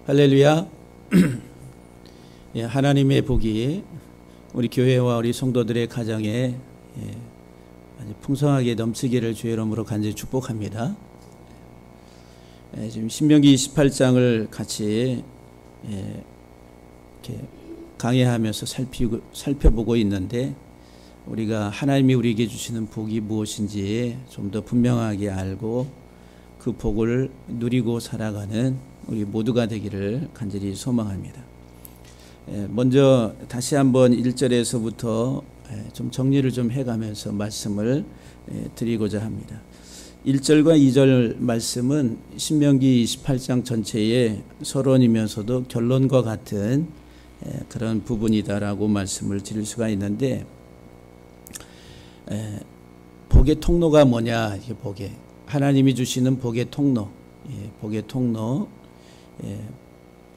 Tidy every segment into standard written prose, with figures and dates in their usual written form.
할렐루야. 예, 하나님의 복이 우리 교회와 우리 성도들의 가정에 아주 풍성하게 넘치기를 주의 이름으로 간절히 축복합니다. 지금 신명기 28장을 같이 이렇게 강해하면서 살펴보고 있는데, 우리가 하나님이 우리에게 주시는 복이 무엇인지 좀 더 분명하게 알고 그 복을 누리고 살아가는 우리 모두가 되기를 간절히 소망합니다. 먼저 다시 한번 1절에서부터 좀 정리를 좀 해가면서 말씀을 드리고자 합니다. 1절과 2절 말씀은 신명기 28장 전체의 서론이면서도 결론과 같은 그런 부분이다라고 말씀을 드릴 수가 있는데, 복의 통로가 뭐냐, 이게 복의 하나님이 주시는 복의 통로, 복의 통로,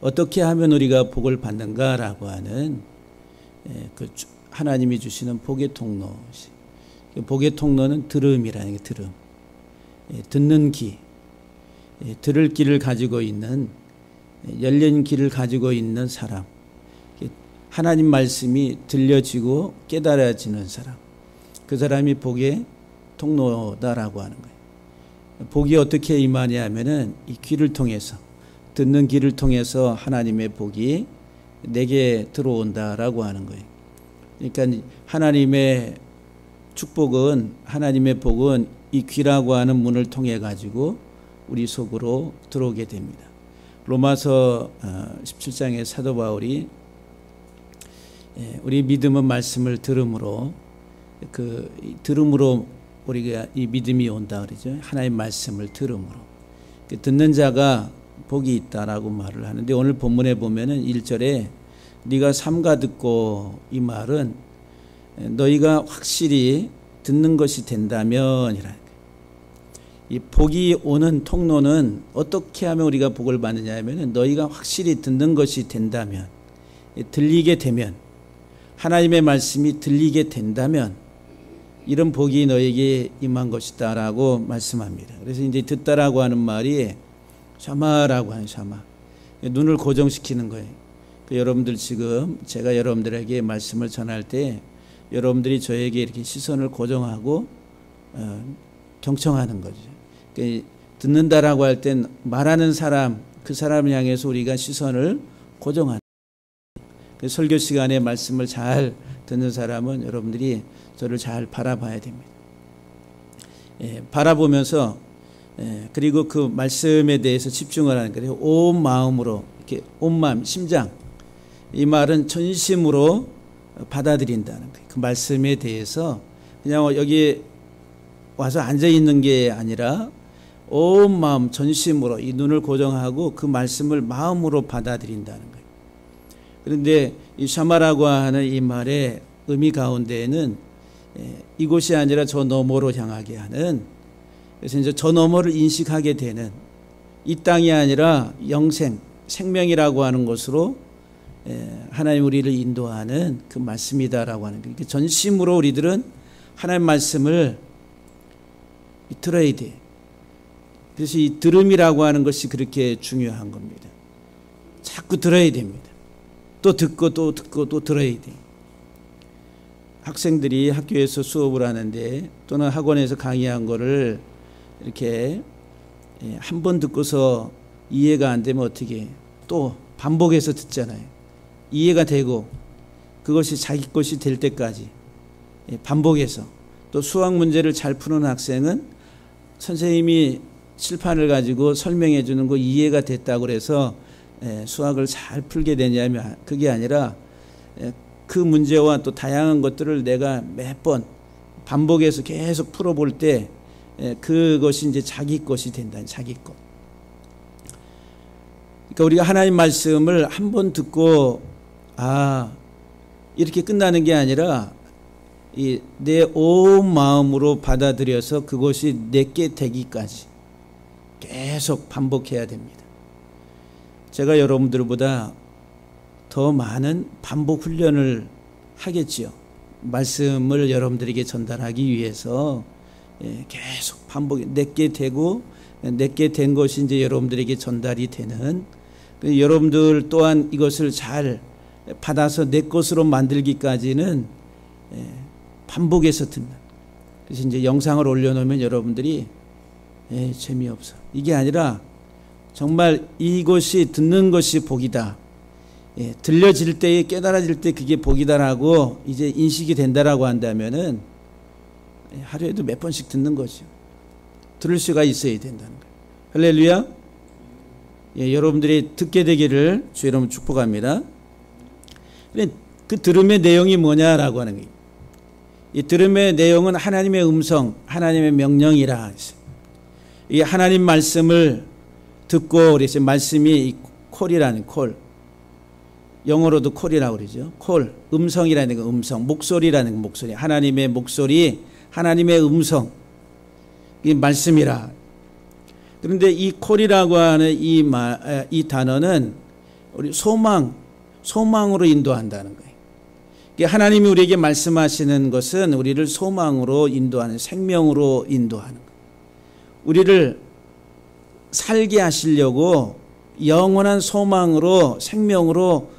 어떻게 하면 우리가 복을 받는가라고 하는 그 하나님이 주시는 복의 통로. 복의 통로는 들음이라는 게 들음, 듣는 귀, 들을 귀를 가지고 있는, 열린 귀를 가지고 있는 사람, 하나님 말씀이 들려지고 깨달아지는 사람, 그 사람이 복의 통로다라고 하는 거예요. 복이 어떻게 임하냐 하면은 이 귀를 통해서, 듣는 귀를 통해서 하나님의 복이 내게 들어온다라고 하는 거예요. 그러니까 하나님의 축복은, 하나님의 복은 이 귀라고 하는 문을 통해 가지고 우리 속으로 들어오게 됩니다. 로마서 17장의 사도 바울이 우리 믿음은 말씀을 들음으로, 그 들음으로 우리가 이 믿음이 온다 그러죠. 하나님 말씀을 들음으로 듣는 자가 복이 있다라고 말을 하는데, 오늘 본문에 보면은 1절에 네가 삼가 듣고, 이 말은 너희가 확실히 듣는 것이 된다면 이라. 이 복이 오는 통로는 어떻게 하면 우리가 복을 받느냐 하면은 너희가 확실히 듣는 것이 된다면, 들리게 되면, 하나님의 말씀이 들리게 된다면 이런 복이 너에게 임한 것이다 라고 말씀합니다. 그래서 이제 듣다라고 하는 말이 샤마라고 하는, 샤마, 눈을 고정시키는 거예요. 여러분들 지금 제가 여러분들에게 말씀을 전할 때 여러분들이 저에게 이렇게 시선을 고정하고 경청하는 거죠. 듣는다라고 할 땐 말하는 사람, 그 사람을 향해서 우리가 시선을 고정하는 거예요. 설교 시간에 말씀을 잘 듣는 사람은 여러분들이 저를 잘 바라봐야 됩니다. 바라보면서, 그리고 그 말씀에 대해서 집중을 하는 거예요. 온 마음으로, 이렇게 온 마음, 심장, 이 말은 전심으로 받아들인다는 거예요. 그 말씀에 대해서 그냥 여기 와서 앉아 있는 게 아니라 온 마음, 전심으로 이 눈을 고정하고 그 말씀을 마음으로 받아들인다는 거예요. 그런데 이 샤마라고 하는 이 말의 의미 가운데에는 이곳이 아니라 저 너머로 향하게 하는, 그래서 이제 저 너머를 인식하게 되는, 이 땅이 아니라 영생, 생명이라고 하는 것으로 하나님 우리를 인도하는 그 말씀이다라고 하는 거예요. 전심으로 우리들은 하나님 말씀을 들어야 돼. 그래서 이 들음이라고 하는 것이 그렇게 중요한 겁니다. 자꾸 들어야 됩니다. 또 듣고 또 듣고 또 들어야 돼. 학생들이 학교에서 수업을 하는데, 또는 학원에서 강의한 거를 이렇게 한 번 듣고서 이해가 안 되면 어떻게 해요? 또 반복해서 듣잖아요. 이해가 되고 그것이 자기 것이 될 때까지 반복해서. 또 수학 문제를 잘 푸는 학생은 선생님이 칠판을 가지고 설명해 주는 거 이해가 됐다고 그래서 수학을 잘 풀게 되냐면, 그게 아니라 그 문제와 또 다양한 것들을 내가 몇 번 반복해서 계속 풀어볼 때 그것이 이제 자기 것이 된다. 자기 것. 그러니까 우리가 하나님 말씀을 한 번 듣고 이렇게 끝나는 게 아니라 내 온 마음으로 받아들여서 그것이 내게 되기까지 계속 반복해야 됩니다. 제가 여러분들보다 더 많은 반복 훈련을 하겠지요. 말씀을 여러분들에게 전달하기 위해서 계속 반복, 내게 되고 내게 된 것이 이제 여러분들에게 전달이 되는 여러분들 또한 이것을 잘 받아서 내 것으로 만들기까지는 반복해서 듣는. 그래서 이제 영상을 올려놓으면 여러분들이 재미없어. 이게 아니라 정말 이것이 듣는 것이 복이다. 들려질 때에 깨달아질 때 그게 복이다라고 이제 인식이 된다라고 한다면은 하루에도 몇 번씩 듣는 거죠. 들을 수가 있어야 된다는 거예요. 할렐루야. 여러분들이 듣게 되기를 주 여러분 축복합니다. 그 들음의 내용이 뭐냐라고 하는 거예요. 이 들음의 내용은 하나님의 음성, 하나님의 명령이라 했어요. 이 하나님 말씀을 듣고 그래서 말씀이 콜이라는 콜. 영어로도 콜이라고 그러죠. 콜, 음성이라는 거, 음성, 목소리라는 거, 목소리. 하나님의 목소리, 하나님의 음성. 이 말씀이라. 그런데 이 콜이라고 하는 이 단어는 우리 소망으로 인도한다는 거예요. 하나님이 우리에게 말씀하시는 것은 우리를 소망으로 인도하는, 생명으로 인도하는 거예요. 우리를 살게 하시려고 영원한 소망으로, 생명으로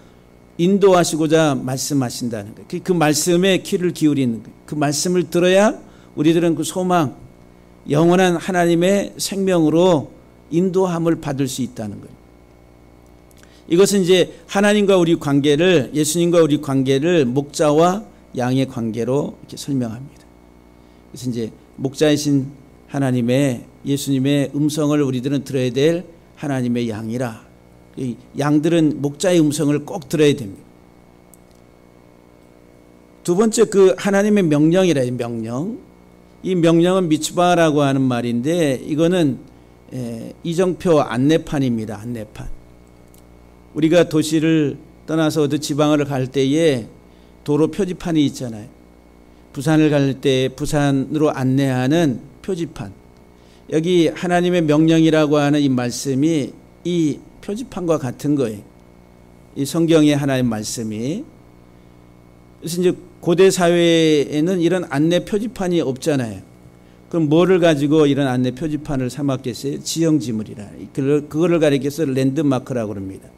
인도하시고자 말씀하신다는 거예요. 그 말씀에 귀를 기울이는 거예요. 그 말씀을 들어야 우리들은 그 소망, 영원한 하나님의 생명으로 인도함을 받을 수 있다는 거예요. 이것은 이제 하나님과 우리 관계를, 예수님과 우리 관계를 목자와 양의 관계로 이렇게 설명합니다. 그래서 이제 목자이신 하나님의, 예수님의 음성을 우리들은 들어야 될 하나님의 양이라. 이 양들은 목자의 음성을 꼭 들어야 됩니다. 두 번째, 그 하나님의 명령이라, 명령. 이 명령은 미츠바라고 하는 말인데, 이거는 이정표 안내판입니다. 안내판. 우리가 도시를 떠나서 어디 지방을 갈 때에 도로 표지판이 있잖아요. 부산을 갈 때 부산으로 안내하는 표지판. 여기 하나님의 명령이라고 하는 이 말씀이 이 표지판과 같은 거예요. 이 성경의 하나님의 말씀이. 그래서 이제 고대 사회에는 이런 안내 표지판이 없잖아요. 그럼 뭐를 가지고 이런 안내 표지판을 삼았겠어요? 지형지물이라. 그거를 가리켜서 랜드마크라고 합니다.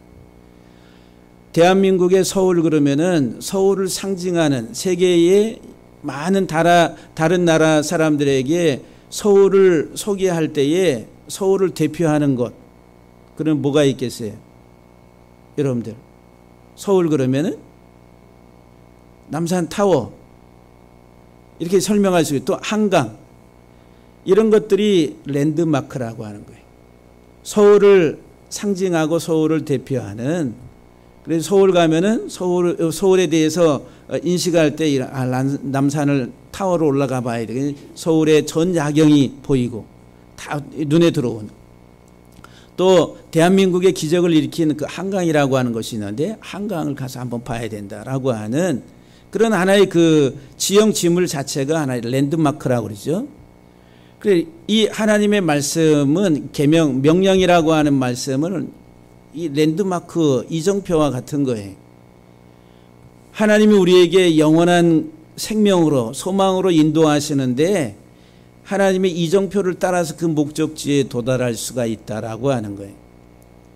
대한민국의 서울 그러면은 서울을 상징하는, 세계의 많은 다른 나라 사람들에게 서울을 소개할 때에 서울을 대표하는 것, 그럼 뭐가 있겠어요? 여러분들, 서울 그러면은 남산 타워 이렇게 설명할 수 있고, 또 한강, 이런 것들이 랜드마크라고 하는 거예요. 서울을 상징하고 서울을 대표하는. 그래서 서울 가면은 서울에 대해서 인식할 때 남산을 타워로 올라가 봐야 돼. 서울의 전 야경이 보이고 다 눈에 들어오는. 또 대한민국의 기적을 일으킨 그 한강이라고 하는 것이 있는데, 한강을 가서 한번 봐야 된다라고 하는 그런 하나의 그 지형 지물 자체가 하나의 랜드마크라고 그러죠. 그래, 이 하나님의 말씀은 계명, 명령이라고 하는 말씀은 이 랜드마크, 이정표와 같은 거예요. 하나님이 우리에게 영원한 생명으로, 소망으로 인도하시는데 하나님의 이정표를 따라서 그 목적지에 도달할 수가 있다라고 하는 거예요.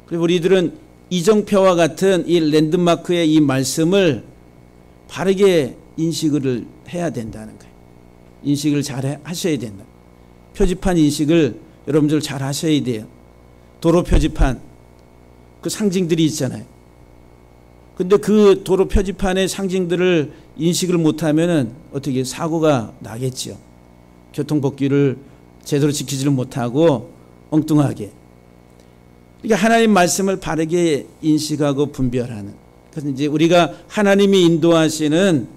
그리고 우리들은 이정표와 같은 이 랜드마크의 이 말씀을 바르게 인식을 해야 된다는 거예요. 인식을 잘 하셔야 된다. 표지판 인식을 여러분들 잘 하셔야 돼요. 도로 표지판, 그 상징들이 있잖아요. 근데 그 도로 표지판의 상징들을 인식을 못하면은 어떻게 사고가 나겠죠. 교통법규를 제대로 지키지를 못하고 엉뚱하게. 그러니까 하나님 말씀을 바르게 인식하고 분별하는. 그래서 이제 우리가 하나님이 인도하시는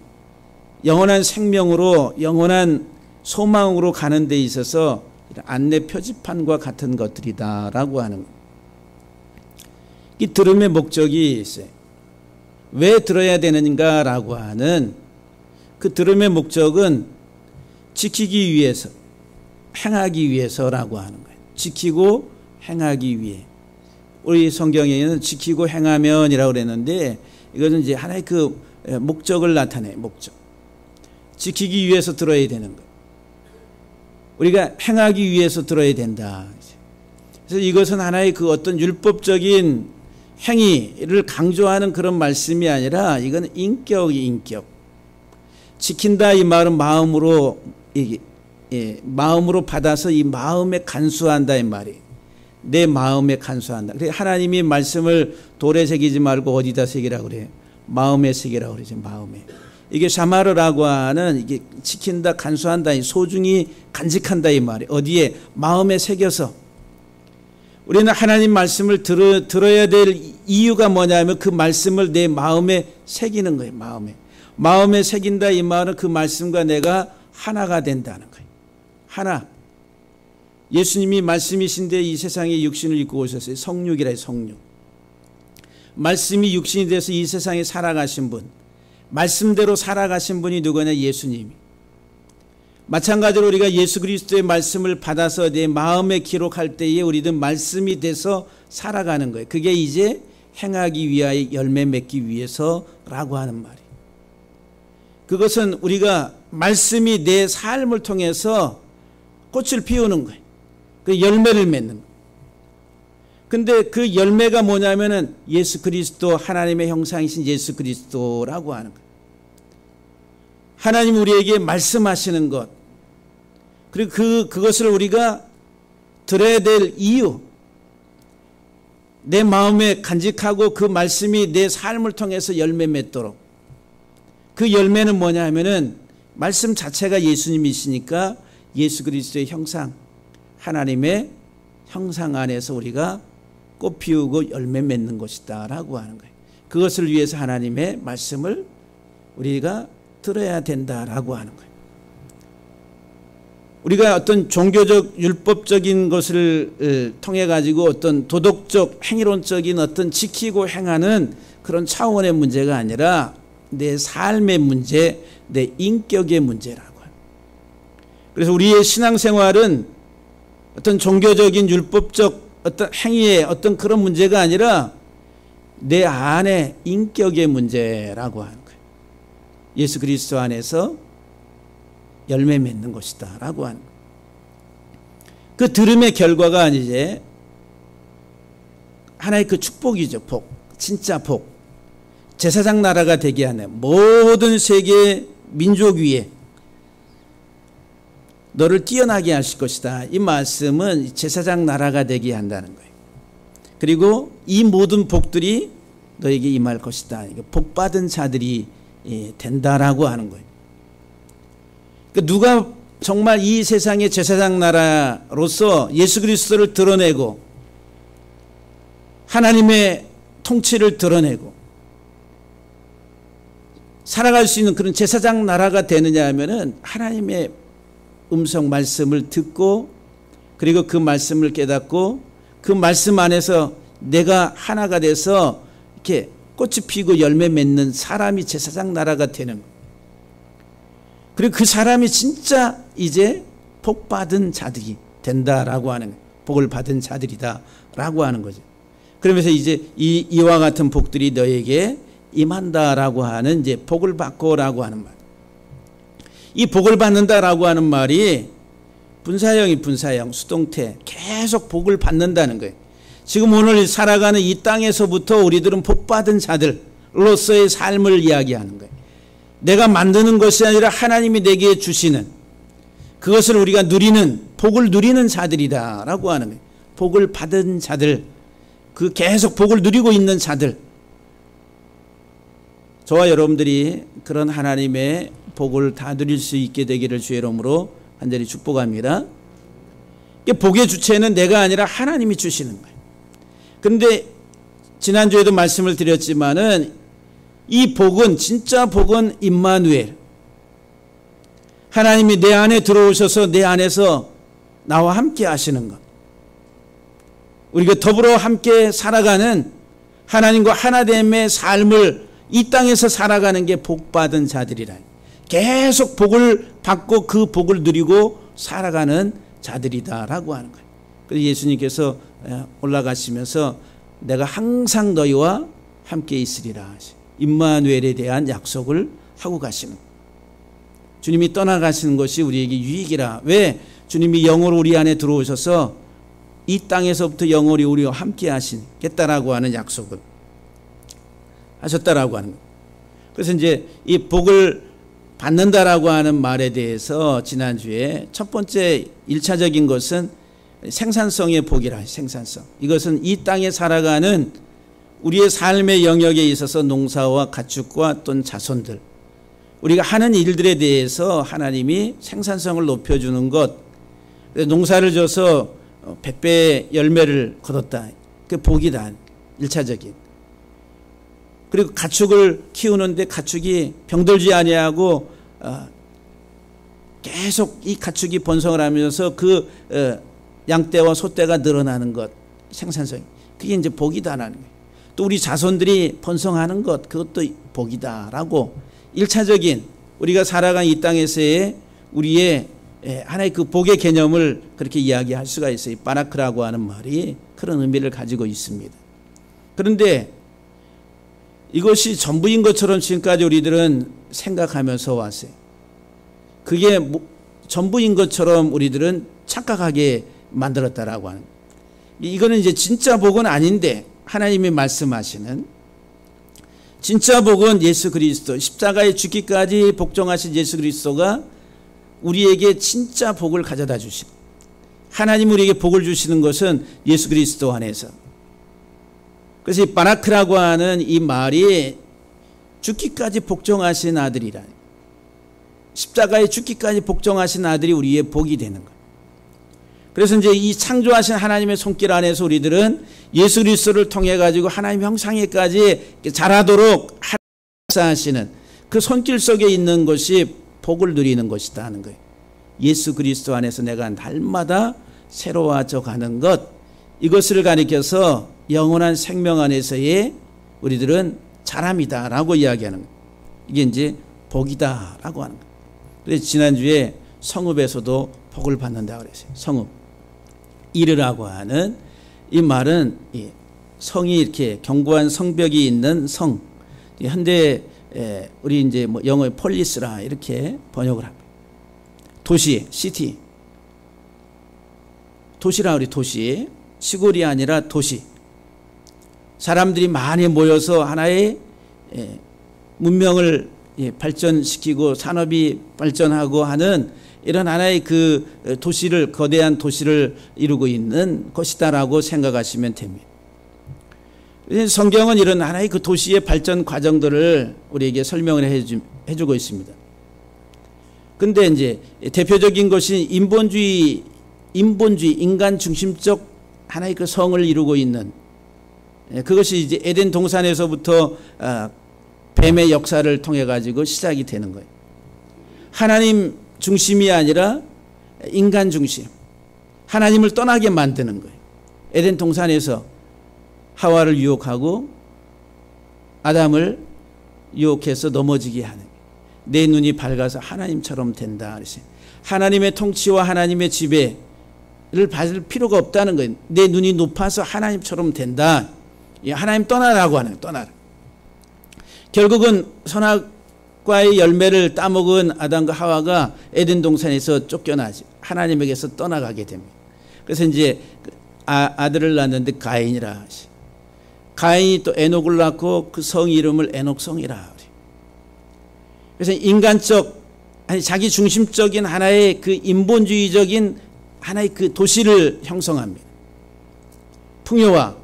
영원한 생명으로, 영원한 소망으로 가는 데 있어서 안내 표지판과 같은 것들이다라고 하는 거예요. 이 들음의 목적이 있어요. 왜 들어야 되는가라고 하는 그 들음의 목적은 지키기 위해서, 행하기 위해서라고 하는 거예요. 지키고 행하기 위해. 우리 성경에는 지키고 행하면이라고 그랬는데, 이것은 이제 하나의 그 목적을 나타내, 목적. 지키기 위해서 들어야 되는 거예요. 우리가 행하기 위해서 들어야 된다. 그래서 이것은 하나의 그 어떤 율법적인 행위를 강조하는 그런 말씀이 아니라 이건 인격이 인격. 지킨다 이 말은 마음으로 마음으로 받아서 이 마음에 간수한다 이 말이. 내 마음에 간수한다. 그래 하나님이 말씀을 돌에 새기지 말고 어디다 새기라고 그래요? 마음에 새기라고 그러죠. 마음에. 이게 샤마르라고 하는 이게 지킨다 간수한다 소중히 간직한다 이 말이. 어디에? 마음에 새겨서. 우리는 하나님 말씀을 들어야 될 이유가 뭐냐면 그 말씀을 내 마음에 새기는 거예요. 마음에 새긴다 이 말은 그 말씀과 내가 하나가 된다는 거예요. 하나. 예수님이 말씀이신데 이 세상에 육신을 입고 오셨어요. 성육이라 해요. 성육. 말씀이 육신이 돼서 이 세상에 살아가신 분, 말씀대로 살아가신 분이 누구냐? 예수님이. 마찬가지로 우리가 예수 그리스도의 말씀을 받아서 내 마음에 기록할 때에 우리는 말씀이 돼서 살아가는 거예요. 그게 이제 행하기 위하여 열매 맺기 위해서라고 하는 말이에요. 그것은 우리가 말씀이 내 삶을 통해서 꽃을 피우는 거예요. 그 열매를 맺는 거예요. 근데 그 열매가 뭐냐면은 예수 그리스도, 하나님의 형상이신 예수 그리스도라고 하는 거예요. 하나님 우리에게 말씀하시는 것, 그리고 그것을 우리가 들어야 될 이유, 내 마음에 간직하고 그 말씀이 내 삶을 통해서 열매 맺도록. 그 열매는 뭐냐 하면은 말씀 자체가 예수님이시니까 예수 그리스도의 형상, 하나님의 형상 안에서 우리가 꽃 피우고 열매 맺는 것이다 라고 하는 거예요. 그것을 위해서 하나님의 말씀을 우리가 들어야 된다라고 하는 거예요. 우리가 어떤 종교적 율법적인 것을 통해 가지고 어떤 도덕적 행위론적인 어떤 지키고 행하는 그런 차원의 문제가 아니라 내 삶의 문제, 내 인격의 문제라고 해요. 그래서 우리의 신앙생활은 어떤 종교적인 율법적 어떤 행위의 어떤 그런 문제가 아니라 내 안의 인격의 문제라고 하는 거예요. 예수 그리스도 안에서 열매 맺는 것이다 라고 하는 거예요. 그 들음의 결과가 이제 하나의 그 축복이죠. 복, 진짜 복. 제사장 나라가 되게 하는 모든 세계 민족 위에 너를 뛰어나게 하실 것이다. 이 말씀은 제사장 나라가 되게 한다는 거예요. 그리고 이 모든 복들이 너에게 임할 것이다. 복받은 자들이 된다라고 하는 거예요. 누가 정말 이 세상의 제사장 나라로서 예수 그리스도를 드러내고 하나님의 통치를 드러내고 살아갈 수 있는 그런 제사장 나라가 되느냐 하면은 하나님의 음성 말씀을 듣고 그리고 그 말씀을 깨닫고 그 말씀 안에서 내가 하나가 돼서 이렇게 꽃이 피고 열매 맺는 사람이 제사장 나라가 되는 거예요. 그리고 그 사람이 진짜 이제 복받은 자들이 된다라고 하는 거예요. 복을 받은 자들이다라고 하는 거죠. 그러면서 이제 이와 같은 복들이 너에게 임한다라고 하는 이제 복을 받고라고 하는 말. 이 복을 받는다라고 하는 말이 분사형, 수동태 계속 복을 받는다는 거예요. 지금 오늘 살아가는 이 땅에서부터 우리들은 복받은 자들로서의 삶을 이야기하는 거예요. 내가 만드는 것이 아니라 하나님이 내게 주시는 그것을 우리가 누리는 복을 누리는 자들이다라고 하는 거예요. 복을 받은 자들, 그 계속 복을 누리고 있는 자들. 저와 여러분들이 그런 하나님의 복을 다 누릴 수 있게 되기를 주의 이름으로 간절히 축복합니다. 복의 주체는 내가 아니라 하나님이 주시는 거예요. 그런데 지난주에도 말씀을 드렸지만은 이 복은 진짜 복은 임마누엘, 하나님이 내 안에 들어오셔서 내 안에서 나와 함께 하시는 것, 우리가 더불어 함께 살아가는 하나님과 하나됨의 삶을 이 땅에서 살아가는 게 복받은 자들이라. 계속 복을 받고 그 복을 누리고 살아가는 자들이다라고 하는 거예요. 그래서 예수님께서 올라가시면서 내가 항상 너희와 함께 있으리라. 임마누엘에 대한 약속을 하고 가시는 거예요. 주님이 떠나가시는 것이 우리에게 유익이라. 왜? 주님이 영으로 우리 안에 들어오셔서 이 땅에서부터 영원히 우리와 함께 하시겠다라고 하는 약속을. 하셨다라고 하는 거예요. 그래서 이제 이 복을 받는다라고 하는 말에 대해서 지난주에 첫 번째 1차적인 것은 생산성의 복이라. 생산성. 이것은 이 땅에 살아가는 우리의 삶의 영역에 있어서 농사와 가축과 또는 자손들, 우리가 하는 일들에 대해서 하나님이 생산성을 높여주는 것, 농사를 져서 100배의 열매를 거뒀다. 그게 복이다. 1차적인. 그리고 가축을 키우는데 가축이 병들지 아니하고 계속 이 가축이 번성을 하면서 그 양떼와 소떼가 늘어나는 것, 생산성, 그게 이제 복이다라는 거예요. 또 우리 자손들이 번성하는 것, 그것도 복이다라고 1차적인 우리가 살아간 이 땅에서의 우리의 하나의 그 복의 개념을 그렇게 이야기할 수가 있어요. 바라크라고 하는 말이 그런 의미를 가지고 있습니다. 그런데 이것이 전부인 것처럼 지금까지 우리들은 생각하면서 왔어요. 그게 전부인 것처럼 우리들은 착각하게 만들었다라고 하는. 이거는 이제 진짜 복은 아닌데, 하나님이 말씀하시는 진짜 복은 예수 그리스도, 십자가에 죽기까지 복종하신 예수 그리스도가 우리에게 진짜 복을 가져다 주시고, 하나님 우리에게 복을 주시는 것은 예수 그리스도 안에서. 그래서 이 바라크라고 하는 이 말이 죽기까지 복종하신 아들이라, 십자가에 죽기까지 복종하신 아들이 우리의 복이 되는 거예요. 그래서 이제 이 창조하신 하나님의 손길 안에서 우리들은 예수 그리스도를 통해 가지고 하나님 형상에까지 자라도록 하시는 그 손길 속에 있는 것이 복을 누리는 것이다 하는 거예요. 예수 그리스도 안에서 내가 날마다 새로워져 가는 것, 이것을 가리켜서 영원한 생명 안에서의 우리들은 자람이다라고 이야기하는 거예요. 이게 이제 복이다라고 하는 거예요. 그래서 지난주에 성읍에서도 복을 받는다고 그랬어요. 성읍. 이르라고 하는 이 말은 성이 이렇게 견고한 성벽이 있는 성. 현대 우리 이제 뭐 영어의 폴리스라 이렇게 번역을 합니다. 도시, 시티. 도시라 우리 도시. 시골이 아니라 도시. 사람들이 많이 모여서 하나의 문명을 발전시키고 산업이 발전하고 하는 이런 하나의 그 도시를, 거대한 도시를 이루고 있는 것이다라고 생각하시면 됩니다. 성경은 이런 하나의 그 도시의 발전 과정들을 우리에게 설명을 해주고 있습니다. 근데 이제 대표적인 것이 인본주의, 인간 중심적 하나의 그 성을 이루고 있는, 그것이 이제 에덴 동산에서부터 뱀의 역사를 통해 가지고 시작이 되는 거예요. 하나님 중심이 아니라 인간 중심, 하나님을 떠나게 만드는 거예요. 에덴 동산에서 하와를 유혹하고 아담을 유혹해서 넘어지게 하는 거예요. 내 눈이 밝아서 하나님처럼 된다. 하나님의 통치와 하나님의 지배를 받을 필요가 없다는 거예요. 내 눈이 높아서 하나님처럼 된다. 하나님 떠나라고 하는 거예요. 떠나라. 결국은 선악과의 열매를 따먹은 아담과 하와가 에덴 동산에서 쫓겨나지, 하나님에게서 떠나가게 됩니다. 그래서 이제 아들을 낳았는데 가인이라 하시. 가인이 또 에녹을 낳고 그 성 이름을 에녹성이라. 그래서 인간적, 아니 자기 중심적인 하나의 그 인본주의적인 하나의 그 도시를 형성합니다. 풍요와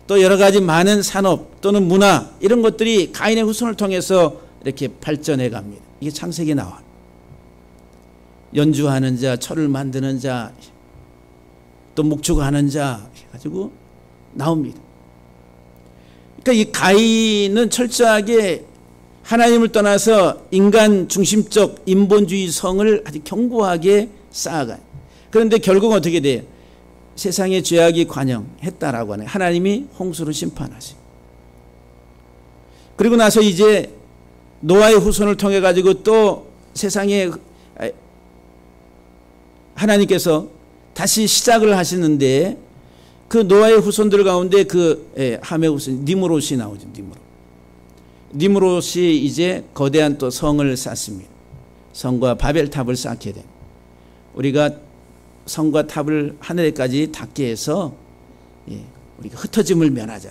또 여러 가지 많은 산업 또는 문화, 이런 것들이 가인의 후손을 통해서 이렇게 발전해 갑니다. 이게 창세기에 나와요. 연주하는 자, 철을 만드는 자, 또 목축하는 자 해가지고 나옵니다. 그러니까 이 가인은 철저하게 하나님을 떠나서 인간 중심적 인본주의 성을 아주 견고하게 쌓아가요. 그런데 결국 어떻게 돼요? 세상의 죄악이 관영했다라고 하네. 하나님이 홍수로 심판하시. 그리고 나서 이제 노아의 후손을 통해 가지고 또 세상에 하나님께서 다시 시작을 하시는데, 그 노아의 후손들 가운데 그 함의 후손 니므롯이 나오죠. 니므롯이 이제 거대한 또 성을 쌓습니다. 성과 바벨탑을 쌓게 됩니다. 우리가 성과 탑을 하늘에까지 닿게 해서 우리가 흩어짐을 면하자.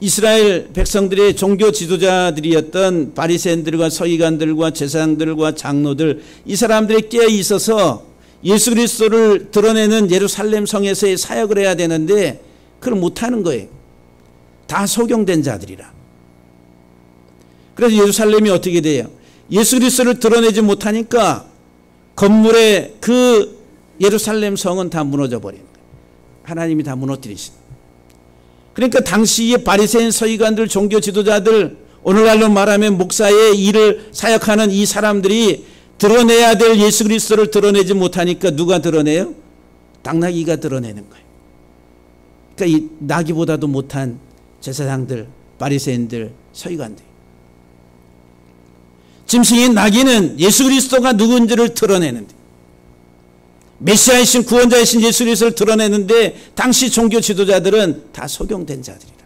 이스라엘 백성들의 종교 지도자들이었던 바리새인들과 서기관들과 제사장들과 장로들, 이 사람들이 깨어 있어서 예수 그리스도를 드러내는 예루살렘 성에서의 사역을 해야 되는데 그걸 못하는 거예요. 다 소경된 자들이라. 그래서 예루살렘이 어떻게 돼요? 예수 그리스도를 드러내지 못하니까 건물의 그 예루살렘 성은 다 무너져 버리는 거예요. 하나님이 다 무너뜨리신. 그러니까 당시의 바리새인 서기관들, 종교 지도자들, 오늘날로 말하면 목사의 일을 사역하는 이 사람들이 드러내야 될 예수 그리스도를 드러내지 못하니까 누가 드러내요? 당나귀가 드러내는 거예요. 그러니까 이 나귀보다도 못한 제사장들, 바리새인들, 서기관들. 짐승인 나귀는 예수 그리스도가 누군지를 드러내는데, 메시아이신 구원자이신 예수 그리스도를 드러내는데 당시 종교 지도자들은 다 소경된 자들이라.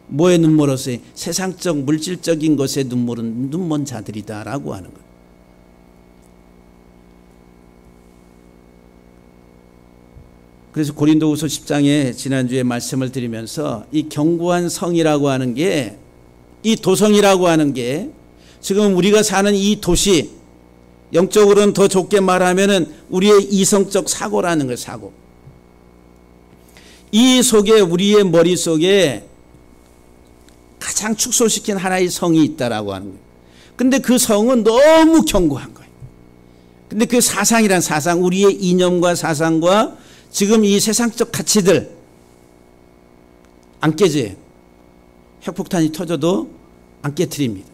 뭐에 눈멀었어요? 세상적 물질적인 것에 눈먼 자들이다라고 하는 것. 그래서 고린도후서 10장에 지난주에 말씀을 드리면서 이 견고한 성이라고 하는 게, 이 도성이라고 하는 게 지금 우리가 사는 이 도시, 영적으로는 더 좋게 말하면은 우리의 이성적 사고라는 거예요. 사고. 이 속에, 우리의 머릿속에 가장 축소시킨 하나의 성이 있다라고 하는 거예요. 근데 그 성은 너무 견고한 거예요. 근데 그 사상이란 사상, 우리의 이념과 사상과 지금 이 세상적 가치들 안 깨져요. 핵폭탄이 터져도 안 깨트립니다.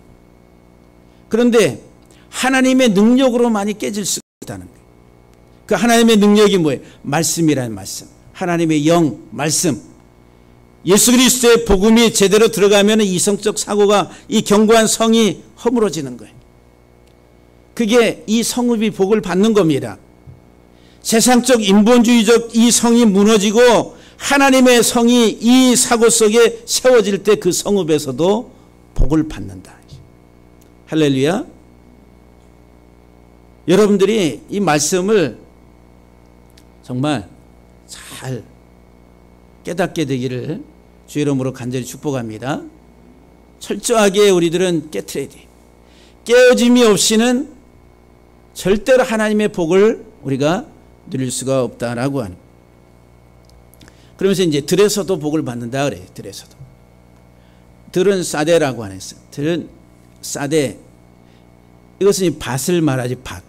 그런데 하나님의 능력으로만이 깨질 수 있다는 거예요. 그 하나님의 능력이 뭐예요? 말씀이라는 말씀. 하나님의 영, 말씀. 예수 그리스도의 복음이 제대로 들어가면 이성적 사고가, 이 견고한 성이 허물어지는 거예요. 그게 이 성읍이 복을 받는 겁니다. 세상적 인본주의적 이 성이 무너지고 하나님의 성이 이 사고 속에 세워질 때 그 성읍에서도 복을 받는다. 할렐루야. 여러분들이 이 말씀을 정말 잘 깨닫게 되기를 주의 이름으로 간절히 축복합니다. 철저하게 우리들은 깨트려야 돼. 깨어짐이 없이는 절대로 하나님의 복을 우리가 누릴 수가 없다라고 하는. 그러면서 이제 들에서도 복을 받는다 그래요. 들에서도. 들은 사대라고 하는 있어요. 들은 사대. 이것은 밭을 말하지, 밭.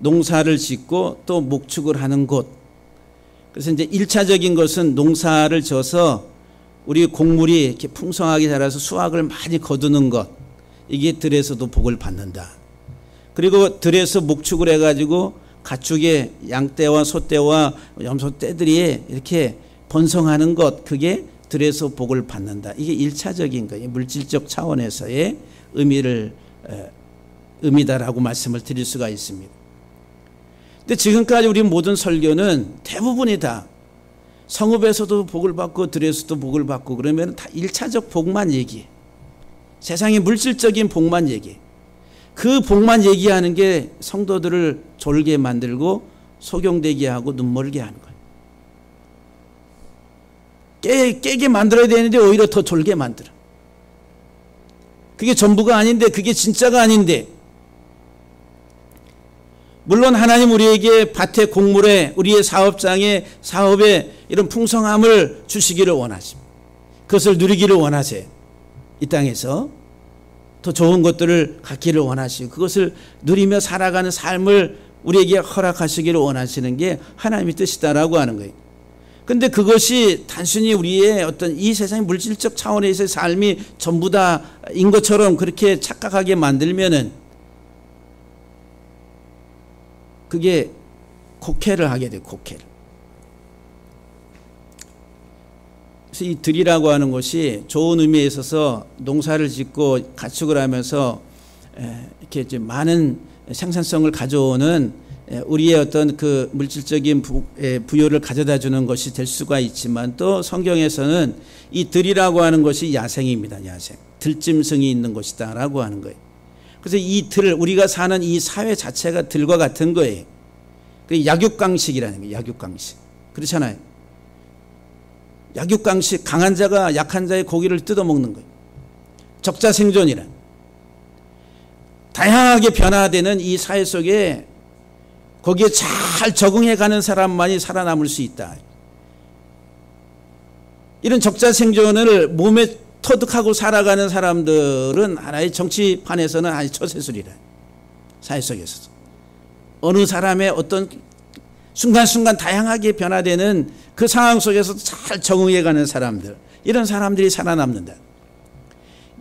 농사를 짓고 또 목축을 하는 곳. 그래서 이제 1차적인 것은 농사를 져서 우리 곡물이 이렇게 풍성하게 자라서 수확을 많이 거두는 것. 이게 들에서도 복을 받는다. 그리고 들에서 목축을 해가지고 가축의 양떼와 소떼와 염소떼들이 이렇게 번성하는 것. 그게 들에서 복을 받는다. 이게 1차적인 거예요. 물질적 차원에서의 의미다라고 말씀을 드릴 수가 있습니다. 근데 지금까지 우리 모든 설교는 대부분이 다 성읍에서도 복을 받고 들에서도 복을 받고 그러면 다 1차적 복만 얘기해. 세상의 물질적인 복만 얘기해. 그 복만 얘기하는 게 성도들을 졸게 만들고 소경되게 하고 눈멀게 하는 거예요. 깨게 만들어야 되는데 오히려 더 졸게 만들어. 그게 전부가 아닌데, 그게 진짜가 아닌데. 물론 하나님 우리에게 밭의 곡물에, 우리의 사업장에, 사업에 이런 풍성함을 주시기를 원하십니다. 그것을 누리기를 원하세요. 이 땅에서 더 좋은 것들을 갖기를 원하시고 그것을 누리며 살아가는 삶을 우리에게 허락하시기를 원하시는 게 하나님의 뜻이다라고 하는 거예요. 근데 그것이 단순히 우리의 어떤 이 세상의 물질적 차원에서의 삶이 전부 다인 것처럼 그렇게 착각하게 만들면은 그게 곡해를 하게 돼요. 곡해를. 그래서 이 들이라고 하는 것이 좋은 의미에 있어서 농사를 짓고 가축을 하면서 이렇게 이제 많은 생산성을 가져오는 우리의 어떤 그 물질적인 부여를 가져다 주는 것이 될 수가 있지만, 또 성경에서는 이 들이라고 하는 것이 야생입니다. 야생. 들짐승이 있는 것이다 라고 하는 거예요. 그래서 이 들, 우리가 사는 이 사회 자체가 들과 같은 거예요. 그 약육강식이라는 거예요. 약육강식. 그렇잖아요. 약육강식, 강한 자가 약한 자의 고기를 뜯어먹는 거예요. 적자생존이란 다양하게 변화되는 이 사회 속에 거기에 잘 적응해가는 사람만이 살아남을 수 있다. 이런 적자생존을 몸에 터득하고 살아가는 사람들은 하나의 정치판에서는 아주 처세술이라. 사회 속에서도 어느 사람의 어떤 순간순간 다양하게 변화되는 그 상황 속에서 잘 적응해가는 사람들, 이런 사람들이 살아남는다.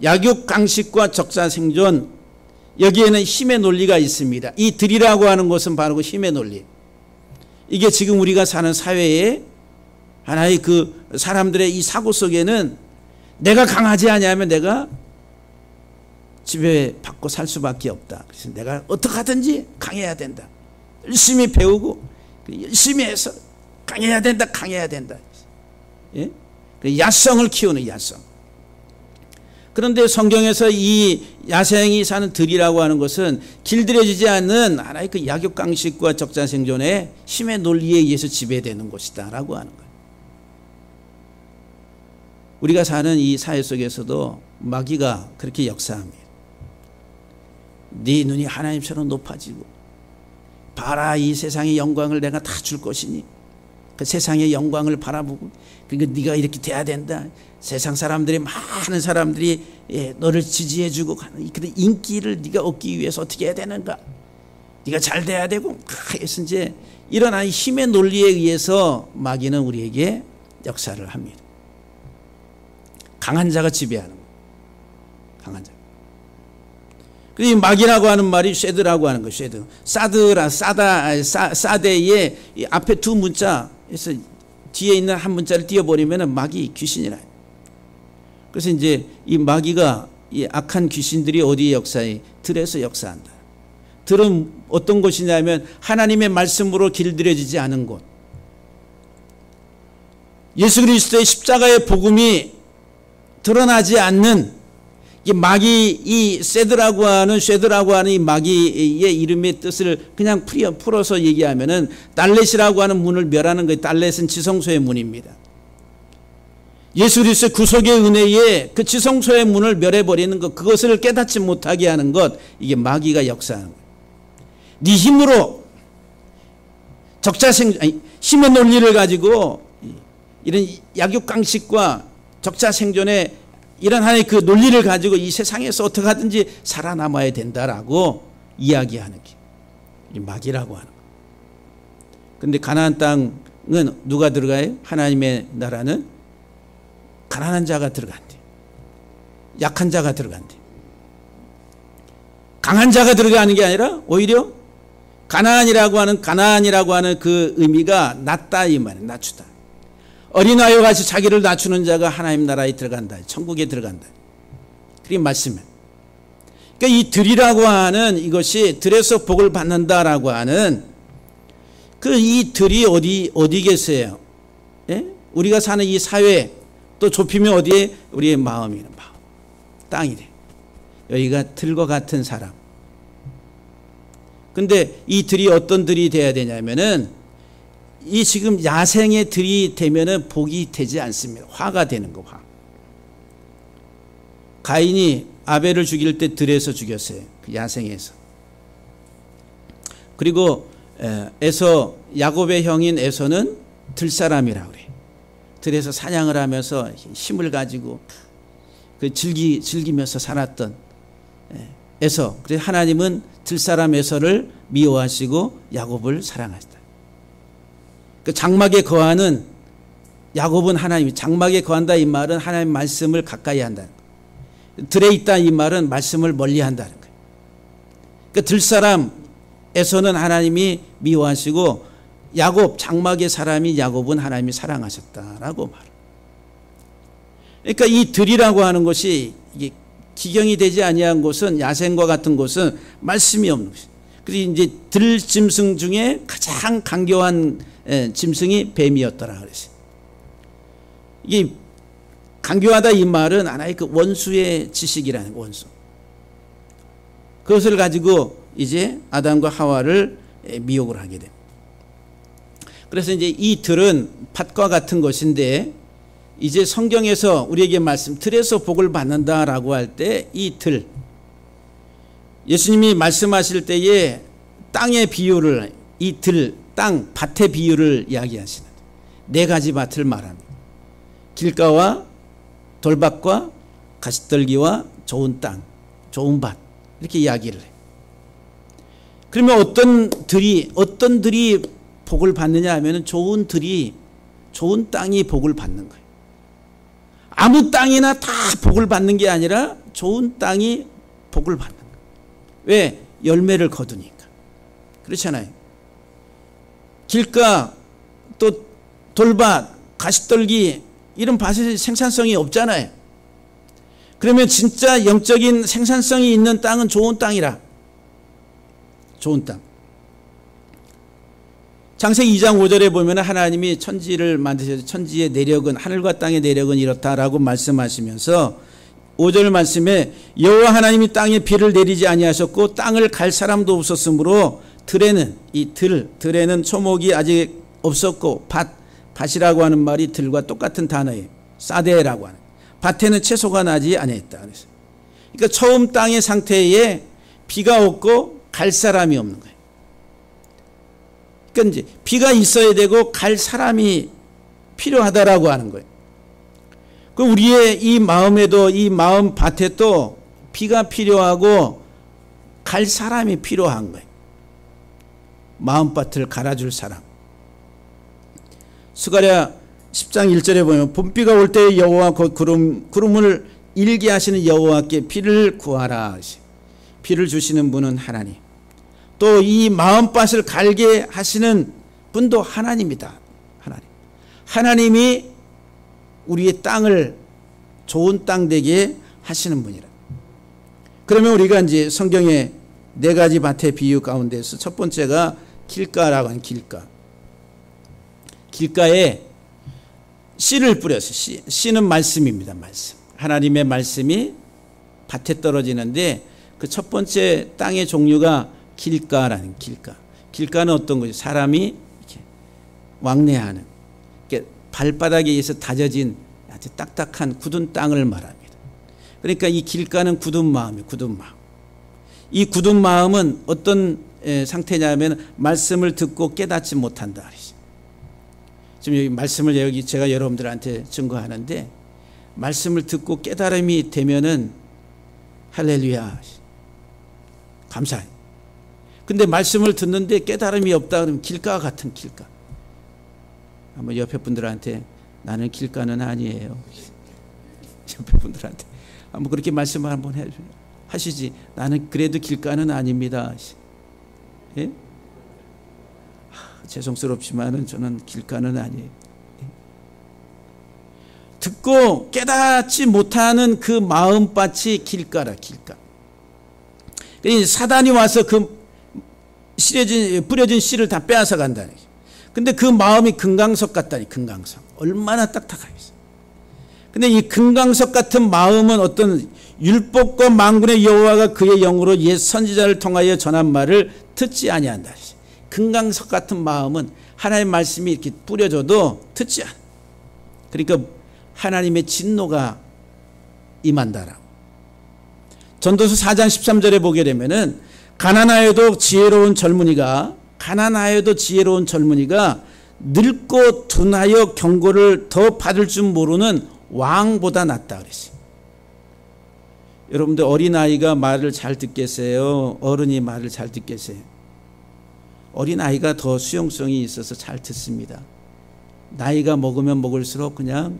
약육강식과 적자생존, 여기에는 힘의 논리가 있습니다. 이 들이라고 하는 것은 바로 그 힘의 논리. 이게 지금 우리가 사는 사회에 하나의 그 사람들의 이 사고 속에는 내가 강하지 않으면 내가 지배받고 살 수밖에 없다. 그래서 내가 어떻게 하든지 강해야 된다. 열심히 배우고 열심히 해서 강해야 된다. 강해야 된다. 예? 야성을 키우는 야성. 그런데 성경에서 이 야생이 사는 들이라고 하는 것은 길들여지지 않는 하나의 그 약육강식과 적자생존의 힘의 논리에 의해서 지배되는 것이다 라고 하는 거예요. 우리가 사는 이 사회 속에서도 마귀가 그렇게 역사합니다. 네 눈이 하나님처럼 높아지고 봐라, 이 세상의 영광을 내가 다 줄 것이니 그 세상의 영광을 바라보고 그러니까 네가 이렇게 돼야 된다. 세상 사람들이, 많은 사람들이 너를 지지해주고 가는 그 인기를 네가 얻기 위해서 어떻게 해야 되는가, 네가 잘 돼야 되고, 그래서 이제 이런 힘의 논리에 의해서 마귀는 우리에게 역사를 합니다. 강한 자가 지배하는 거예요. 강한 자. 이 마귀라고 하는 말이 쉐드라고 하는 거예요. 쉐드. 사데의 앞에 두 문자에서 뒤에 있는 한 문자를 띄워버리면 마귀, 귀신이라. 그래서 이제 이 마귀가, 이 악한 귀신들이 어디에 역사해? 들에서 역사한다. 들은 어떤 곳이냐면 하나님의 말씀으로 길들여지지 않은 곳. 예수 그리스도의 십자가의 복음이 드러나지 않는 이 마귀, 이 쉐드라고 하는 이 마귀의 이름의 뜻을 그냥 풀어서 얘기하면은 달렛이라고 하는 문을 멸하는 거예요. 달렛은 지성소의 문입니다. 예수 그리스도의 구속의 은혜에 그 지성소의 문을 멸해버리는 것, 그것을 깨닫지 못하게 하는 것, 이게 마귀가 역사하는 거예요. 네 힘으로 힘의 논리를 가지고 이런 약육강식과 적자생존의 이런 하나의 그 논리를 가지고 이 세상에서 어떻게 하든지 살아남아야 된다라고 이야기하는 게 마귀라고 하는 거예요. 그런데 가나안 땅은 누가 들어가요? 하나님의 나라는 가난한 자가 들어간대. 약한 자가 들어간대. 강한 자가 들어가는 게 아니라 오히려 가나안이라고 하는 그 의미가 낮다 이 말이에요. 낮추다. 어린아이와 같이 자기를 낮추는 자가 하나님 나라에 들어간다. 천국에 들어간다. 그게 말씀이에요. 그러니까 이 들이라고 하는 이것이 들에서 복을 받는다라고 하는 그 이 들이 어디 계세요? 예? 우리가 사는 이 사회, 또 좁히면 어디에? 우리의 마음이는 마음. 땅이래. 여기가 들과 같은 사람. 근데 이 들이 어떤 들이 돼야 되냐면은 이 지금 야생의 들이 되면은 복이 되지 않습니다. 화가 되는 거, 화. 가인이 아벨을 죽일 때 들에서 죽였어요. 그 야생에서. 그리고 에서, 야곱의 형인 에서는 들사람이라고 그래. 들에서 사냥을 하면서 힘을 가지고 그 즐기면서 살았던 에서. 그래서 하나님은 들사람 에서를 미워하시고 야곱을 사랑하시다. 그 장막에 거하는 야곱은 하나님이, 장막에 거한다 이 말은 하나님 말씀을 가까이 한다는 거예요. 들에 있다 이 말은 말씀을 멀리 한다는 거예요. 그 들사람에서는 하나님이 미워하시고 야곱, 장막의 사람이 야곱은 하나님이 사랑하셨다라고 말해요. 그러니까 이 들이라고 하는 것이 이게 기경이 되지 아니한 곳은, 야생과 같은 곳은 말씀이 없는 것이에요. 그래서 이제 들 짐승 중에 가장 강교한 짐승이 뱀이었더라 그랬어요. 이게 강교하다 이 말은 하나의 그 원수의 지식이라는 원수. 그것을 가지고 이제 아담과 하와를 미혹을 하게 됩니다. 그래서 이제 이 들은 팥과 같은 것인데 이제 성경에서 우리에게 말씀, 들에서 복을 받는다라고 할 때 이 들, 예수님이 말씀하실 때에 땅의 비유를, 이 들, 땅, 밭의 비유를 이야기하시는 네 가지 밭을 말합니다. 길가와 돌밭과 가시떨기와 좋은 땅, 좋은 밭, 이렇게 이야기를 해요. 그러면 어떤 들이 복을 받느냐 하면 좋은 들이, 좋은 땅이 복을 받는 거예요. 아무 땅이나 다 복을 받는 게 아니라 좋은 땅이 복을 받는 거예요. 왜? 열매를 거두니까. 그렇잖아요. 길가, 또 돌밭, 가시떨기, 이런 밭에 생산성이 없잖아요. 그러면 진짜 영적인 생산성이 있는 땅은 좋은 땅이라. 좋은 땅. 창세기 2장 5절에 보면 하나님이 천지를 만드셔서 천지의 내력은, 하늘과 땅의 내력은 이렇다라고 말씀하시면서 5절 말씀에 여호와 하나님이 땅에 비를 내리지 아니하셨고 땅을 갈 사람도 없었으므로 들에는, 이 들에는 초목이 아직 없었고, 밭이라고 하는 말이 들과 똑같은 단어예요. 사데라고 하는. 밭에는 채소가 나지 아니했다. 그러니까 처음 땅의 상태에 비가 없고 갈 사람이 없는 거예요. 그러니까 이제 비가 있어야 되고 갈 사람이 필요하다라고 하는 거예요. 그 우리의 이 마음에도, 이 마음 밭에 또 비가 필요하고 갈 사람이 필요한 거예요. 마음밭을 갈아줄 사람. 스가랴 10장 1절에 보면 봄비가 올 때 여호와 구름을 일게 하시는 여호와께 비를 구하라. 비를 주시는 분은 하나님. 또 이 마음밭을 갈게 하시는 분도 하나님이다. 하나님이 우리의 땅을 좋은 땅 되게 하시는 분이라. 그러면 우리가 이제 성경의 네 가지 밭의 비유 가운데서 첫 번째가 길가라고 하는 길가. 길가에 씨를 뿌려서, 씨는 말씀입니다. 말씀. 하나님의 말씀이 밭에 떨어지는데 그 첫 번째 땅의 종류가 길가라는 길가. 길가는 어떤 거죠? 사람이 이렇게 왕래하는, 이렇게 발바닥에 의해서 다져진 아주 딱딱한 굳은 땅을 말합니다. 그러니까 이 길가는 굳은 마음이에요. 굳은 마음. 이 굳은 마음은 어떤 상태냐면 말씀을 듣고 깨닫지 못한다. 지금 여기 말씀을 여기 제가 여러분들한테 증거하는데, 말씀을 듣고 깨달음이 되면은 할렐루야, 감사해. 근데 말씀을 듣는데 깨달음이 없다 그러면 길가 같은 길가. 한번 옆에 분들한테 나는 길가는 아니에요. 옆에 분들한테 한번 그렇게 말씀을 한번 하시지. 나는 그래도 길가는 아닙니다. 예? 죄송스럽지만은 저는 길가는 아니에요. 듣고 깨닫지 못하는 그 마음밭이 길가라, 길가. 사단이 와서 그 뿌려진 씨를 다 빼앗아 간다니. 근데 그 마음이 금강석 같다니, 금강석. 얼마나 딱딱하겠어. 근데 이 금강석 같은 마음은 어떤 율법과 만군의 여호와가 그의 영으로 옛 선지자를 통하여 전한 말을 듣지 아니한다. 금강석 같은 마음은 하나님의 말씀이 이렇게 뿌려져도 듣지 않아. 그러니까 하나님의 진노가 임한다라고. 전도서 4장 13절에 보게 되면은 가난하여도 지혜로운 젊은이가 늙고 둔하여 경고를 더 받을 줄 모르는 왕보다 낫다 그랬어요. 여러분들 어린아이가 말을 잘 듣겠어요? 어른이 말을 잘 듣겠어요? 어린아이가 더 수용성이 있어서 잘 듣습니다. 나이가 먹으면 먹을수록 그냥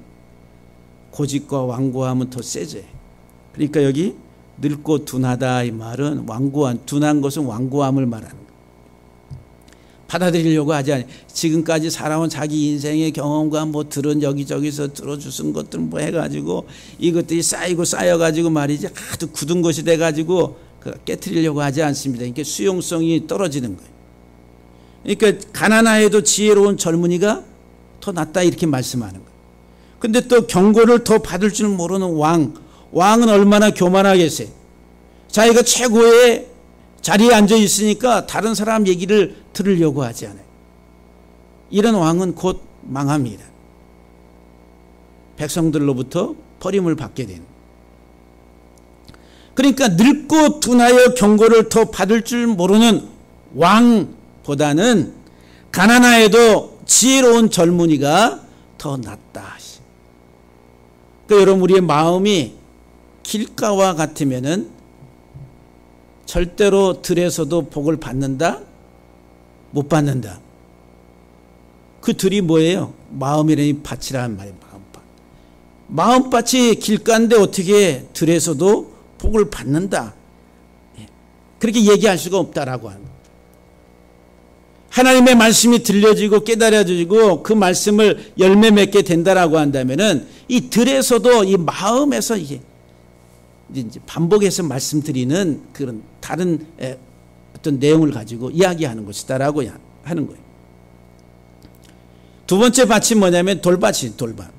고집과 완고함은 더 세져요. 그러니까 여기 늙고 둔하다 이 말은 완고한, 둔한 것은 완고함을 말하는 거예요. 받아들이려고 하지 않아요. 지금까지 살아온 자기 인생의 경험과 뭐 들은 여기저기서 들어주신 것들 뭐 해가지고 이것들이 쌓이고 쌓여가지고 말이지 아주 굳은 것이 돼가지고 깨트리려고 하지 않습니다. 그러니까 수용성이 떨어지는 거예요. 그러니까 가난하여도 지혜로운 젊은이가 더 낫다 이렇게 말씀하는 거예요. 근데 또 경고를 더 받을 줄 모르는 왕은 얼마나 교만하겠어요. 자기가 최고의 자리에 앉아 있으니까 다른 사람 얘기를 들으려고 하지 않아요. 이런 왕은 곧 망합니다. 백성들로부터 버림을 받게 된. 그러니까 늙고 둔하여 경고를 더 받을 줄 모르는 왕보다는 가난하여도 지혜로운 젊은이가 더 낫다. 그러니까 여러분, 우리의 마음이 길가와 같으면은 절대로 들에서도 복을 받는다? 못 받는다. 그 들이 뭐예요? 마음이라는 밭이라는 말이에요. 마음밭. 마음밭이 길가인데 어떻게 들에서도 복을 받는다. 그렇게 얘기할 수가 없다라고 하는 거예요. 하나님의 말씀이 들려지고 깨달아지고 그 말씀을 열매 맺게 된다라고 한다면은 이 들에서도 이 마음에서 이제 반복해서 말씀드리는 그런 다른 어떤 내용을 가지고 이야기하는 것이다라고 하는 거예요. 두 번째 밭이 뭐냐면 돌밭이 돌밭.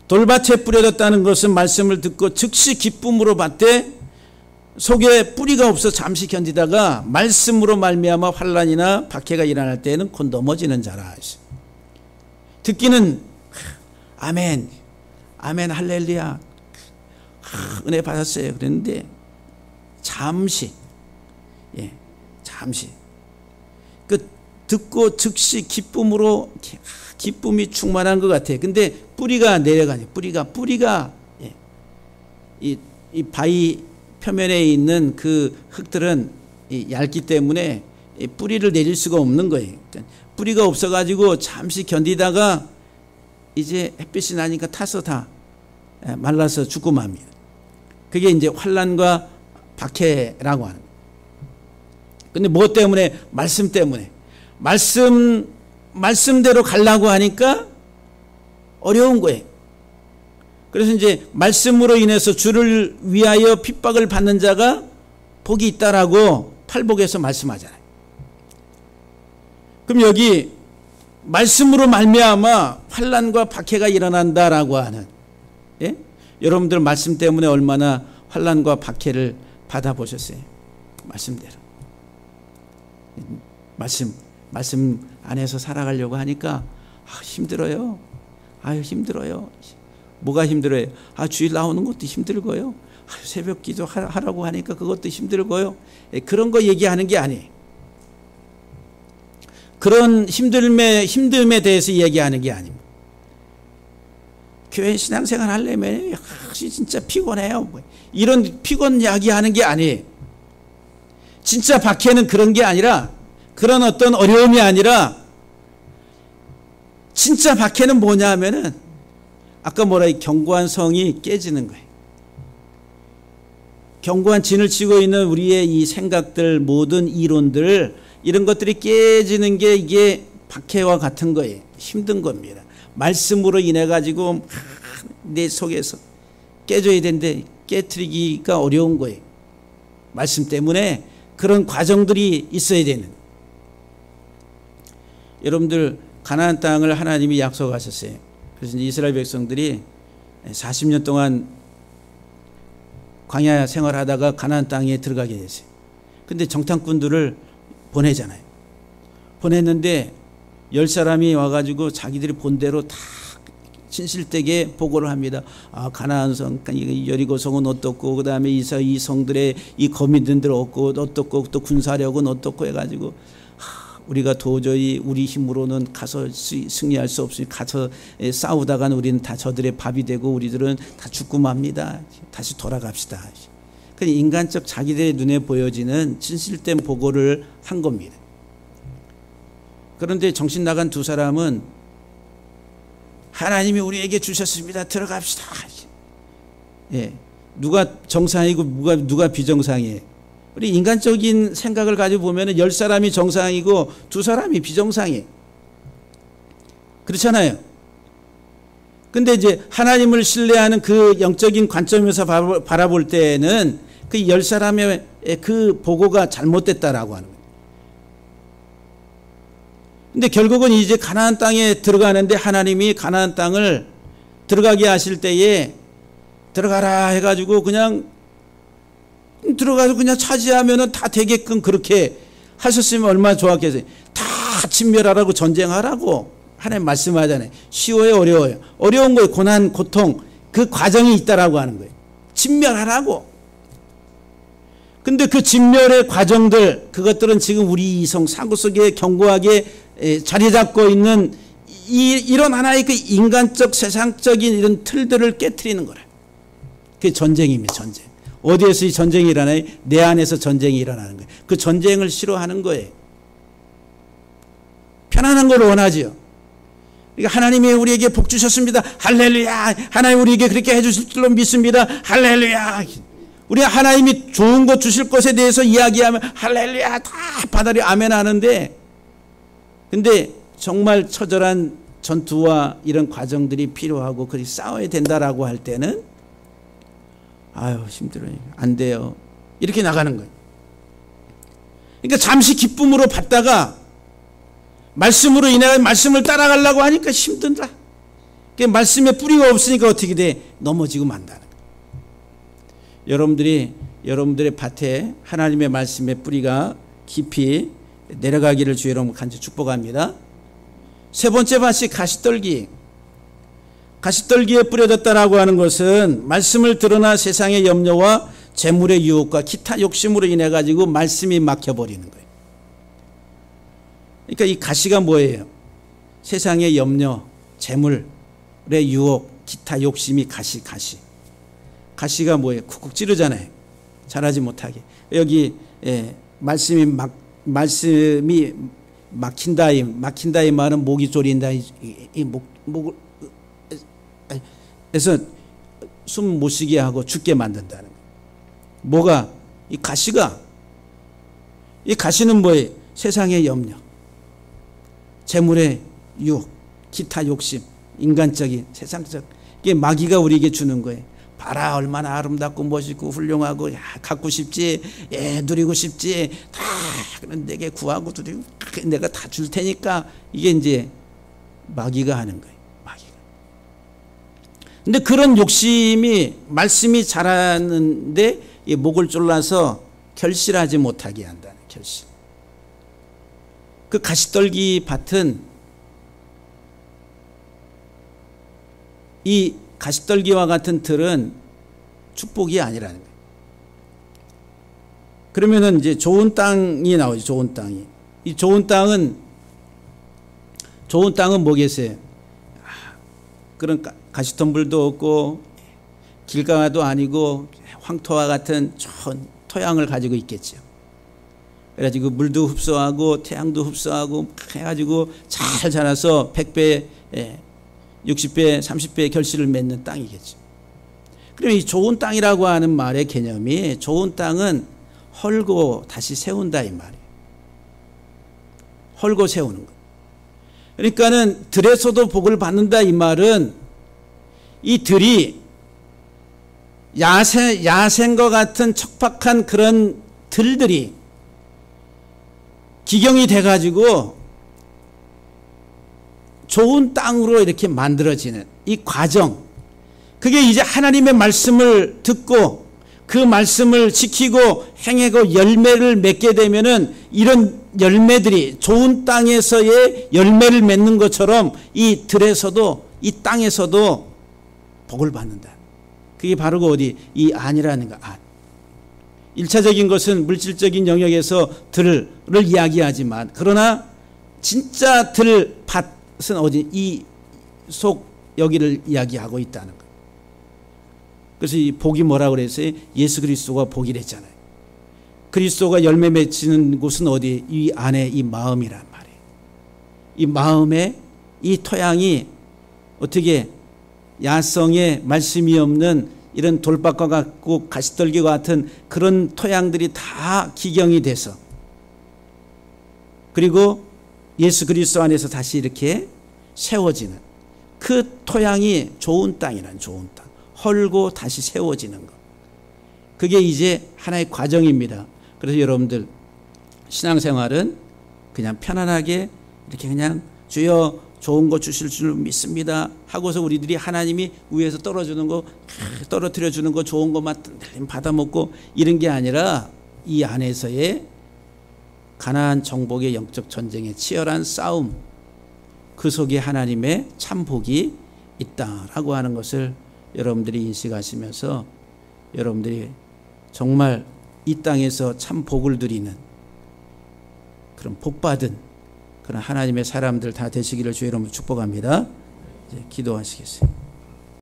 돌밭에 뿌려졌다는 것은 말씀을 듣고 즉시 기쁨으로 받되 속에 뿌리가 없어 잠시 견디다가 말씀으로 말미암아 환난이나 박해가 일어날 때에는 곧 넘어지는 자라. 듣기는 아멘, 아멘, 할렐루야, 은혜 받았어요. 그랬는데 잠시, 잠시 그 듣고 즉시 기쁨으로 기쁨이 충만한 것 같아요. 근데 뿌리가 내려가니 뿌리가 이 바위 표면에 있는 그 흙들은 얇기 때문에 뿌리를 내릴 수가 없는 거예요. 그러니까 뿌리가 없어가지고 잠시 견디다가 이제 햇빛이 나니까 타서 다 말라서 죽고 맙니다. 그게 이제 환난과 박해라고 하는 거예요. 근데 무엇 때문에? 말씀 때문에. 말씀대로 가려고 하니까 어려운 거예요. 그래서 이제 말씀으로 인해서 주를 위하여 핍박을 받는 자가 복이 있다라고 팔복에서 말씀하잖아요. 그럼 여기 말씀으로 말미암아 환난과 박해가 일어난다라고 하는, 여러분들 말씀 때문에 얼마나 환난과 박해를 받아보셨어요? 말씀대로. 말씀 안에서 살아가려고 하니까 힘들어요. 힘들어요. 뭐가 힘들어요? 주일 나오는 것도 힘들고요. 새벽 기도 하라고 하니까 그것도 힘들고요. 그런 거 얘기하는 게 아니에요. 그런 힘듦에 대해서 얘기하는 게 아닙니다. 교회 신앙생활 하려면 진짜 피곤해요. 이런 피곤 이야기하는 게 아니에요. 진짜 박해는 그런 게 아니라, 그런 어떤 어려움이 아니라, 진짜 박해는 뭐냐 하면은 아까 견고한 성이 깨지는 거예요. 견고한 진을 치고 있는 우리의 이 생각들, 모든 이론들, 이런 것들이 깨지는 게 이게 박해와 같은 거예요. 힘든 겁니다. 말씀으로 인해 가지고 내 속에서 깨져야 되는데 깨트리기가 어려운 거예요. 말씀 때문에 그런 과정들이 있어야 되는. 여러분들 가나안 땅을 하나님이 약속하셨어요. 그래서 이스라엘 백성들이 40년 동안 광야 생활하다가 가나안 땅에 들어가게 됐어요. 근데 정탐꾼들을 보내잖아요. 보냈는데 10사람이 와가지고 자기들이 본 대로 다 진실되게 보고를 합니다. 가나안 성, 여리고성은 어떻고, 그 다음에 이 성들의 이 거민들 어떻고, 또 군사력은 어떻고 해가지고 우리가 도저히 우리 힘으로는 가서 승리할 수 없으니 가서 싸우다가는 우리는 다 저들의 밥이 되고 우리들은 다 죽고 맙니다. 다시 돌아갑시다. 그러니까 인간적 자기들의 눈에 보여지는 진실된 보고를 한 겁니다. 그런데 정신 나간 두 사람은 하나님이 우리에게 주셨습니다. 들어갑시다. 누가 정상이고 누가 비정상이에요? 우리 인간적인 생각을 가지고 보면 10사람이 정상이고 2사람이 비정상이에요. 그렇잖아요. 근데 이제 하나님을 신뢰하는 그 영적인 관점에서 바라볼 때에는 그 10사람의 그 보고가 잘못됐다라고 하는 거예요. 근데 결국은 이제 가나안 땅에 들어가는데 하나님이 가나안 땅을 들어가게 하실 때에 들어가라 해가지고 그냥 들어가서 그냥 차지하면은 다 되게끔 그렇게 하셨으면 얼마나 좋았겠어요. 다 진멸하라고 전쟁하라고 하나님 말씀하잖아요. 쉬워요, 어려워요? 어려운 거예요. 고난, 고통, 그 과정이 있다라고 하는 거예요. 진멸하라고. 근데 그 진멸의 과정들, 그것들은 지금 우리 이성 사고 속에 견고하게 자리 잡고 있는 이런 하나의 그 인간적 세상적인 이런 틀들을 깨트리는 거라. 그게 전쟁입니다. 전쟁. 어디에서 이 전쟁이 일어나요? 내 안에서 전쟁이 일어나는 거예요. 그 전쟁을 싫어하는 거예요. 편안한 걸 원하지요. 그러니까 하나님이 우리에게 복 주셨습니다. 할렐루야. 하나님 우리에게 그렇게 해주실 줄로 믿습니다. 할렐루야. 우리가 하나님이 좋은 것 주실 것에 대해서 이야기하면 할렐루야 다 받아들여 아멘 하는데, 근데 정말 처절한 전투와 이런 과정들이 필요하고 그리 싸워야 된다라고 할 때는 아유 힘들어요. 안 돼요. 이렇게 나가는 거예요. 그러니까 잠시 기쁨으로 받다가 말씀으로 인해 말씀을 따라가려고 하니까 힘든다. 그러니까 말씀에 뿌리가 없으니까 어떻게 돼? 넘어지고 만다는 거예요. 여러분들의 밭에 하나님의 말씀의 뿌리가 깊이 내려가기를 주의 이름으로 간절히 축복합니다. 세 번째 밭이 가시떨기. 가시떨기에 뿌려졌다라고 하는 것은 말씀을 들으나 세상의 염려와 재물의 유혹과 기타 욕심으로 인해 가지고 말씀이 막혀버리는 거예요. 그러니까 이 가시가 뭐예요? 세상의 염려, 재물의 유혹, 기타 욕심이 가시. 가시가 뭐예요? 쿡쿡 찌르잖아요. 잘하지 못하게. 여기 말씀이 막힌다 이 말은 목이 졸인다. 그래서 숨 못 쉬게 하고 죽게 만든다는 거예요. 뭐가? 이 가시는 뭐예요? 세상의 염려, 재물의 유혹, 기타 욕심, 인간적인 세상적, 이게 마귀가 우리에게 주는 거예요. 봐라 얼마나 아름답고 멋있고 훌륭하고, 야 갖고 싶지, 누리고 싶지, 다 내게 구하고 드리고 내가 다 줄 테니까. 이게 이제 마귀가 하는 거예요. 마귀가. 근데 그런 욕심이 말씀이 자라는데 목을 졸라서 결실하지 못하게 한다는 결실. 그 가시떨기 밭은 이 가시떨기와 같은 틀은 축복이 아니라는 거예요. 그러면은 이제 좋은 땅이 나오죠. 좋은 땅이. 이 좋은 땅은 뭐겠어요? 그런 가시덤불도 없고 길가도 아니고 황토와 같은 좋은 토양을 가지고 있겠죠. 그래가지고 물도 흡수하고 태양도 흡수하고 해가지고 잘 자라서 100배, 60배, 30배의 결실을 맺는 땅이겠죠. 그러면 이 좋은 땅이라고 하는 말의 개념이, 좋은 땅은 헐고 다시 세운다 이 말이에요. 헐고 세우는 거. 그러니까는 들에서도 복을 받는다 이 말은, 이 들이 야생과 같은 척박한 그런 들들이 기경이 돼가지고 좋은 땅으로 이렇게 만들어지는 이 과정, 그게 이제 하나님의 말씀을 듣고 그 말씀을 지키고 행하고 열매를 맺게 되면은 이런 열매들이 좋은 땅에서의 열매를 맺는 것처럼 이 들에서도, 이 땅에서도 복을 받는다. 그게 바로 그 어디? 이 안이라는 거, 안. 1차적인 것은 물질적인 영역에서 들을 이야기하지만, 그러나 진짜 들 밭은 어디? 이 속 여기를 이야기하고 있다는 거. 그래서 이 복이 뭐라고 그랬어요? 예수 그리스도가 복이랬잖아요. 그리스도가 열매 맺히는 곳은 어디? 이 안에 이 마음이란 말이에요. 이 마음에 이 토양이 어떻게 야성에 말씀이 없는 이런 돌밭과 같고 가시떨기와 같은 그런 토양들이 다 기경이 돼서, 그리고 예수 그리스도 안에서 다시 이렇게 세워지는 그 토양이 좋은 땅이란, 좋은 땅. 헐고 다시 세워지는 것. 그게 이제 하나의 과정입니다. 그래서 여러분들 신앙생활은 그냥 편안하게 이렇게 그냥 주여 좋은 거 주실 줄 믿습니다 하고서 우리들이 하나님이 위에서 떨어뜨려 주는 거 좋은 것만 받아먹고 이런 게 아니라, 이 안에서의 가나안 정복의 영적 전쟁의 치열한 싸움, 그 속에 하나님의 참 복이 있다라고 하는 것을 여러분들이 인식하시면서 여러분들이 정말 이 땅에서 참 복을 누리는 그런 복받은 그런 하나님의 사람들 다 되시기를 주의 이름으로 축복합니다. 이제 기도하시겠어요.